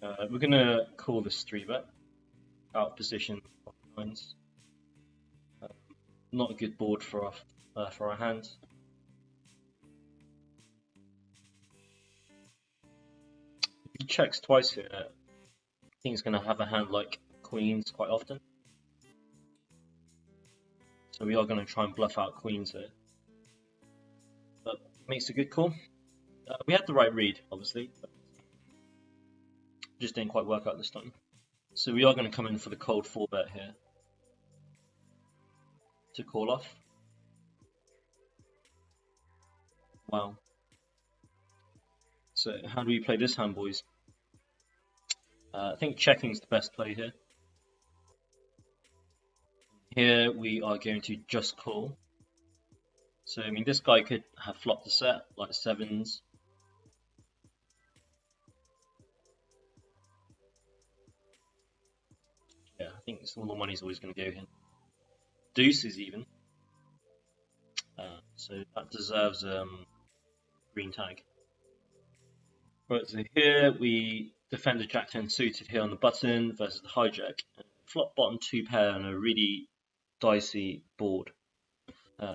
We're gonna call this 3-bet out of position nines. Not a good board for our hand. If he checks twice here, I think he's gonna have a hand like queens quite often. So we are gonna try and bluff out queens here. But makes a good call. We had the right read, obviously, but just didn't quite work out this time. So we are going to come in for the cold 4-bet here to call off. Wow. So how do we play this hand, boys? I think checking is the best play here. Here we are going to just call. So I mean, this guy could have flopped the set like sevens. Yeah, I think all the money's always going to go here. Deuces even. So that deserves green tag. Right, so here we defend the Jack 10 suited here on the button versus the hijack. Flop bottom 2 pair on a really dicey board.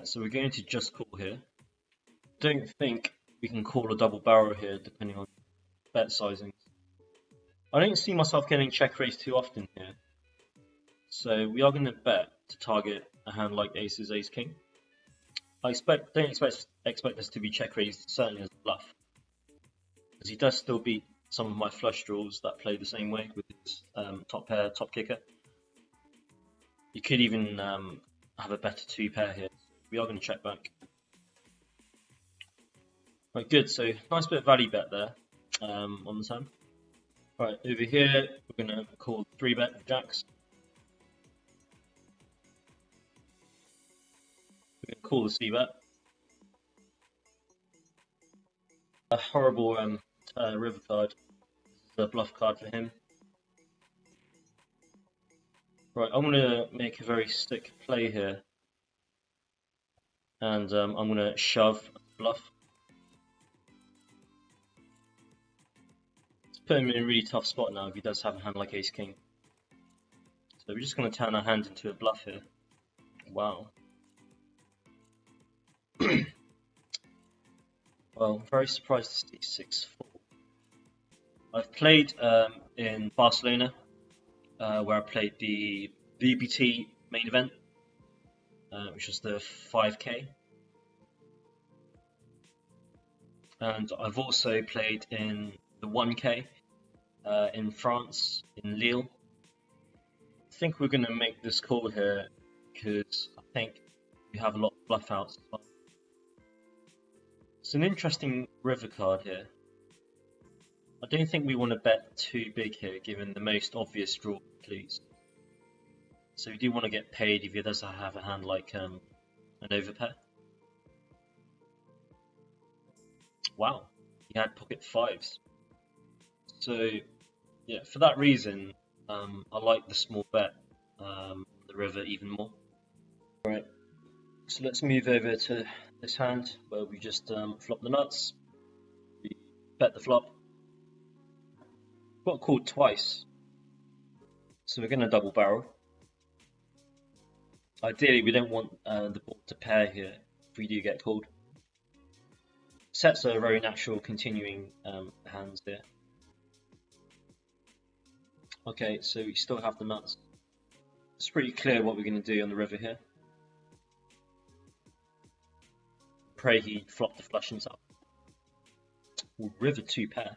So we're going to just call here. Don't think we can call a double barrel here depending on bet sizing. I don't see myself getting check raised too often here. So we are going to bet to target a hand like aces, ace, king. I don't expect this to be check raised certainly as a bluff, because he does still beat some of my flush draws that play the same way with his top pair, top kicker. You could even have a better 2 pair here. We are going to check back. Right, good. So nice bit of value bet there on the turn. Right, over here we're going to call 3-bet with jacks. We're going to call the C-bet. A horrible river card. This is a bluff card for him. Right, I'm going to make a very sick play here. And I'm going to shove bluff. Let's put him in a really tough spot now if he does have a hand like ace king. So we're just going to turn our hand into a bluff here. Wow. Well, I'm very surprised to see 6-4. I've played in Barcelona, where I played the VBT main event, which was the 5K. And I've also played in the 1K in France, in Lille. I think we're going to make this call here because I think we have a lot of bluff outs as well. It's an interesting river card here. I don't think we want to bet too big here, given the most obvious draw clues. So we do want to get paid if he does have a hand like an overpair. Wow, he had pocket 5s. So yeah, for that reason, I like the small bet, the river even more. Right, so let's move over to this hand where we just flop the nuts. We bet the flop. Got called twice, so we're going to double barrel. Ideally, we don't want the board to pair here if we do get called. Sets are very natural continuing hands here. Okay, so we still have the nuts. It's pretty clear what we're going to do on the river here. Pray he flopped the flush himself. Ooh, river 2 pair.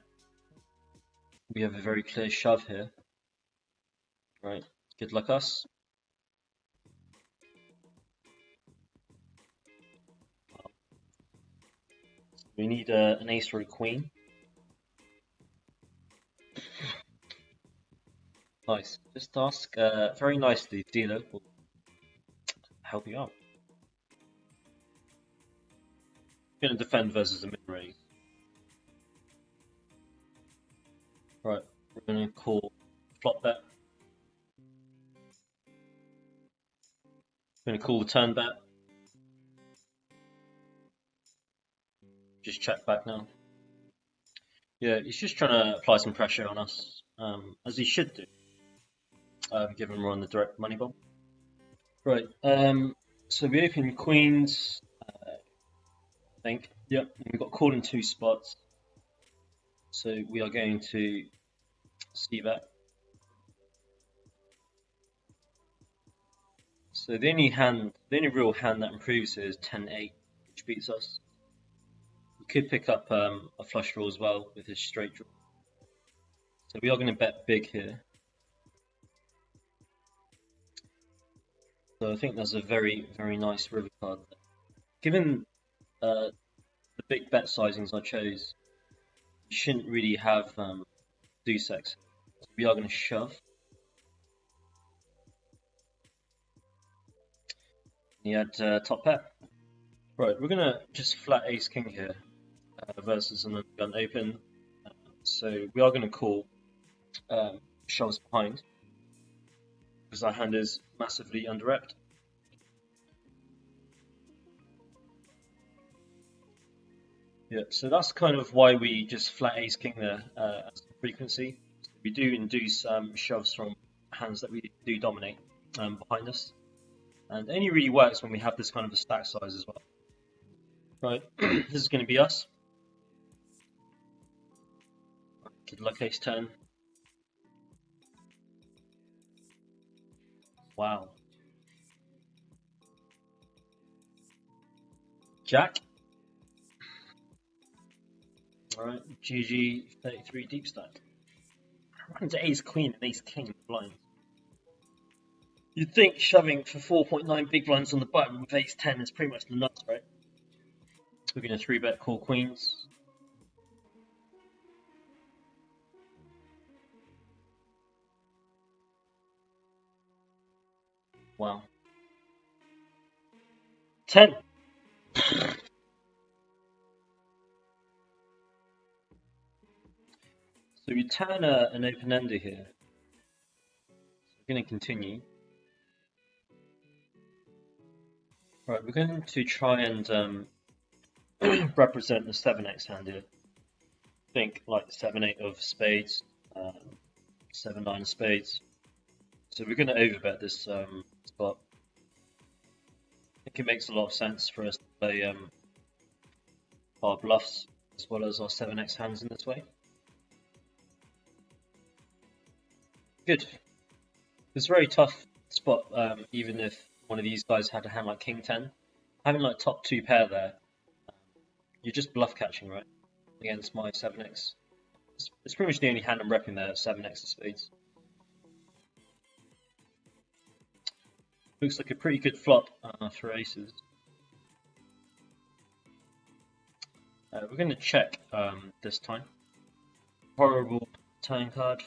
We have a very clear shove here. Right, good luck us. We need an ace or a queen. Nice. Just ask very nicely, dealer will help you out. Gonna defend versus a mid raise. Right, we're gonna call flop bet. We're gonna call the turn bet. Just check back now. Yeah, he's just trying to apply some pressure on us. as he should do, given we're on the direct money bomb. Right, so we open queens, I think. Yep, we've got call in 2 spots. So we are going to see that. So the only real hand that improves here is 10-8, which beats us. We could pick up a flush draw as well with his straight draw. So we are going to bet big here. So I think that's a very, very nice river card. Given the big bet sizings I chose, you shouldn't really have deuce X. So we are going to shove. He had top bet. Right, we're going to just flat ace king here versus an gun open. So we are going to call shoves behind because our hand is massively under-repped. Yeah, so that's kind of why we just flat ace king there as the frequency. So we do induce shoves from hands that we do dominate behind us, and it only really works when we have this kind of a stack size as well. Right, this is going to be us. Good luck ace 10. Wow. Jack. Alright, GG 33 deep stack. Runs ace queen and ace king blind. You'd think shoving for 4.9 big blinds on the button with ace 10 is pretty much the nuts, right? We're going to 3-bet call queens. Wow. 10! So we turn an open-ender here. We're going to continue. Right, we're going to try and represent the 7x hand here. Think like 7-8 of spades, 7-9 of spades. So we're going to overbet this spot. I think it makes a lot of sense for us to play our bluffs as well as our 7x hands in this way. Good. It's a very tough spot, even if one of these guys had a hand like King 10. Having like top 2 pair there, you're just bluff catching, right? Against my 7x. It's pretty much the only hand I'm repping there, 7x of spades. Looks like a pretty good flop for aces. We're going to check this time. Horrible turn card.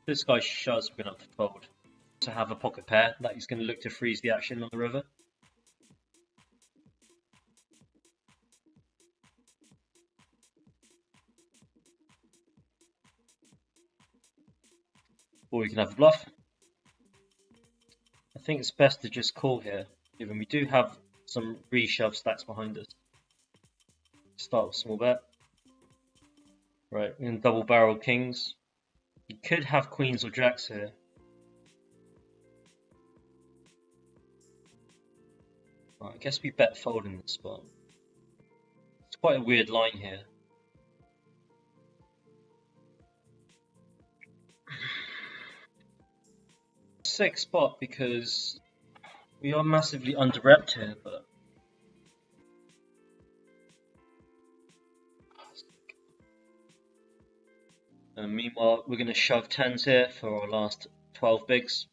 This guy shoves, we're going to have to fold. To have a pocket pair that he's going to look to freeze the action on the river. Or we can have a bluff. I think it's best to just call here, given we do have some re-shove stacks behind us. Start with small bet. Right, we're going to double barrel kings. You could have queens or jacks here. Right, I guess we bet fold in this spot. It's quite a weird line here. Sick spot because we are massively under-repped here, but meanwhile, we're going to shove 10s here for our last 12 bigs.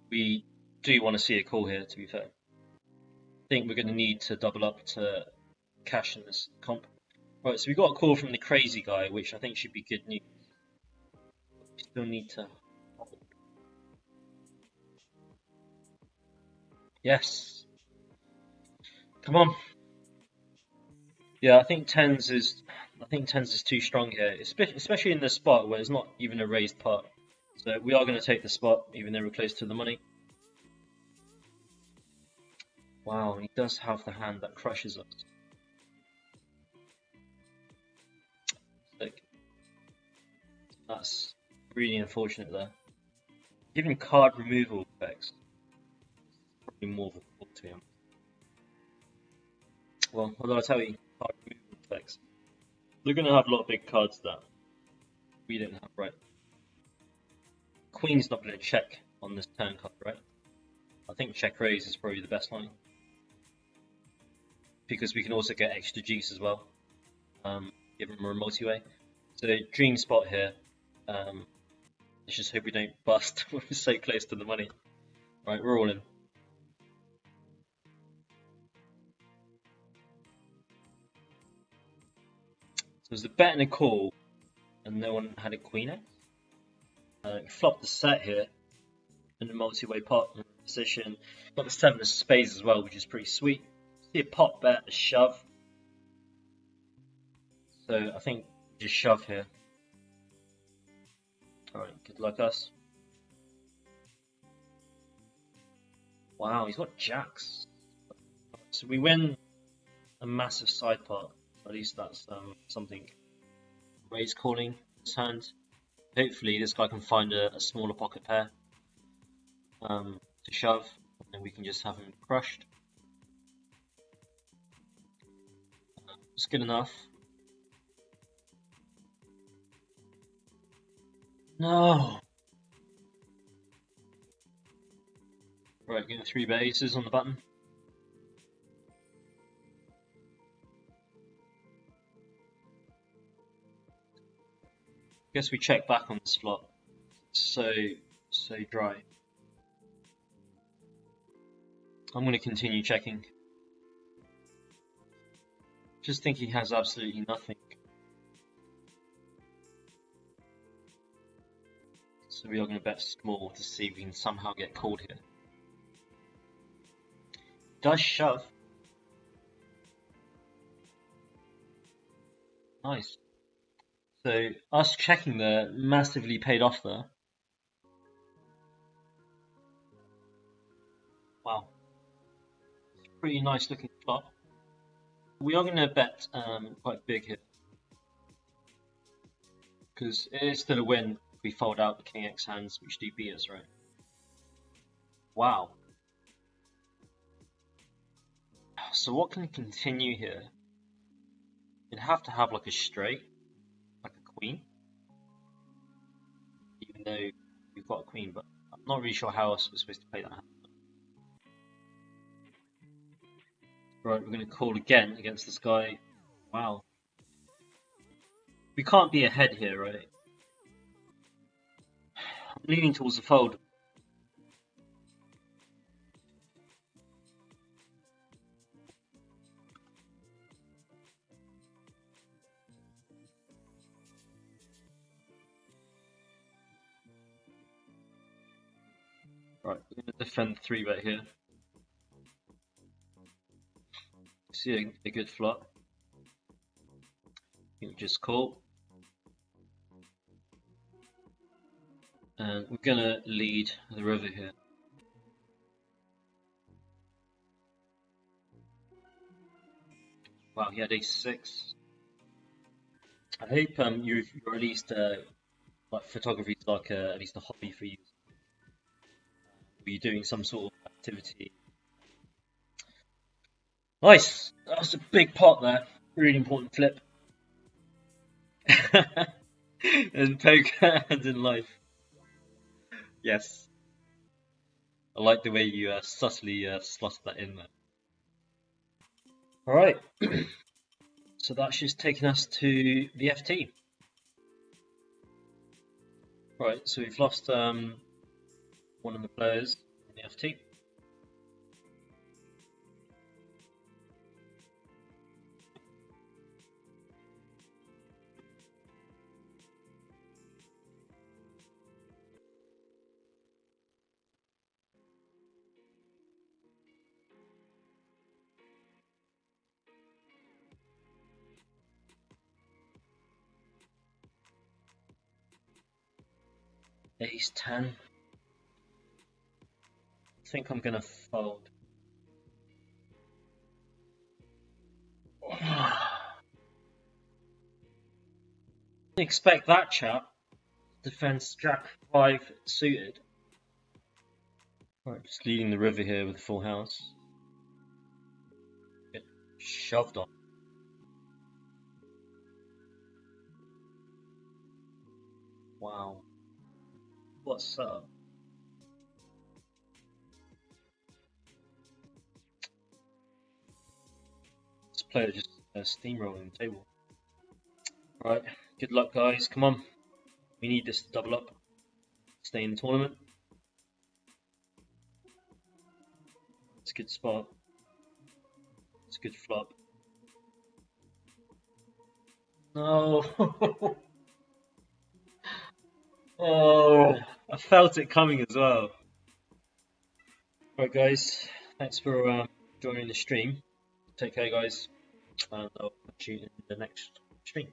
We do want to see a call here, to be fair. I think we're going to need to double up to cash in this comp. Right, so we got a call from the crazy guy, which I think should be good news. We still need to hold. Yes. Come on. Yeah, I think tens is too strong here, especially in this spot where it's not even a raised pot. So we are going to take the spot, even though we're close to the money. Wow, he does have the hand that crushes us. Like, that's really unfortunate there. Giving card removal effects probably more of a fault to him. Well, although I tell you, card removal effects. They're going to have a lot of big cards that we don't have, right? Queen's not going to check on this turn card, right? I think check raise is probably the best line. Because we can also get extra juice as well. Give him a multi-way. So dream spot here. Let's just hope we don't bust. We're so close to the money. Right, we're all in. So there's a bet and a call, and no one had a queen X. Flop the set here in the multi-way pot position. Got the 7 of spades as well, which is pretty sweet. See a pot bet, a shove. So I think just shove here. Alright, good luck us. Wow, he's got jacks. So we win a massive side pot. At least that's something. Raise calling this hand. Hopefully this guy can find a smaller pocket pair to shove, and we can just have him crushed. It's good enough. No! Right, getting 3 bet aces on the button. Guess we check back on this flop. So dry. I'm going to continue checking. Just think he has absolutely nothing. So we are going to bet small to see if we can somehow get called here. Does shove. Nice. So us checking there massively paid off there. Wow. Pretty nice looking flop. We are going to bet quite big here. Because it is still a win if we fold out the King X hands, which do beat us, right? Wow. So what can continue here? You'd have to have like a straight, like a queen. Even though we've got a queen, but I'm not really sure how else we're supposed to play that hand. Right, we're going to call again against this guy. Wow. We can't be ahead here, right? I'm leaning towards the fold. Right, we're going to defend 3-bet here. See a good flop. You just call. And we're going to lead the river here. Wow, he had ace-6. I hope you're at least like photography is like at least a hobby for you. Were you doing some sort of activity? Nice! That was a big pot there. Really important flip. And poker and in life. Yes. I like the way you subtly slotted that in there. Alright. So that's just taken us to the FT. Right, so we've lost one of the players in the FT. Ace-10. I think I'm gonna fold. Didn't expect that, chap. Defends Jack 5 suited. Right, just leading the river here with full house. Get shoved on. Wow. What's up? This player just steamrolling the table. Right, good luck, guys. Come on. We need this to double up. Stay in the tournament. It's a good spot. It's a good flop. No. Oh, I felt it coming as well. Right, guys. Thanks for joining the stream. Take care, guys. And I'll catch you in the next stream.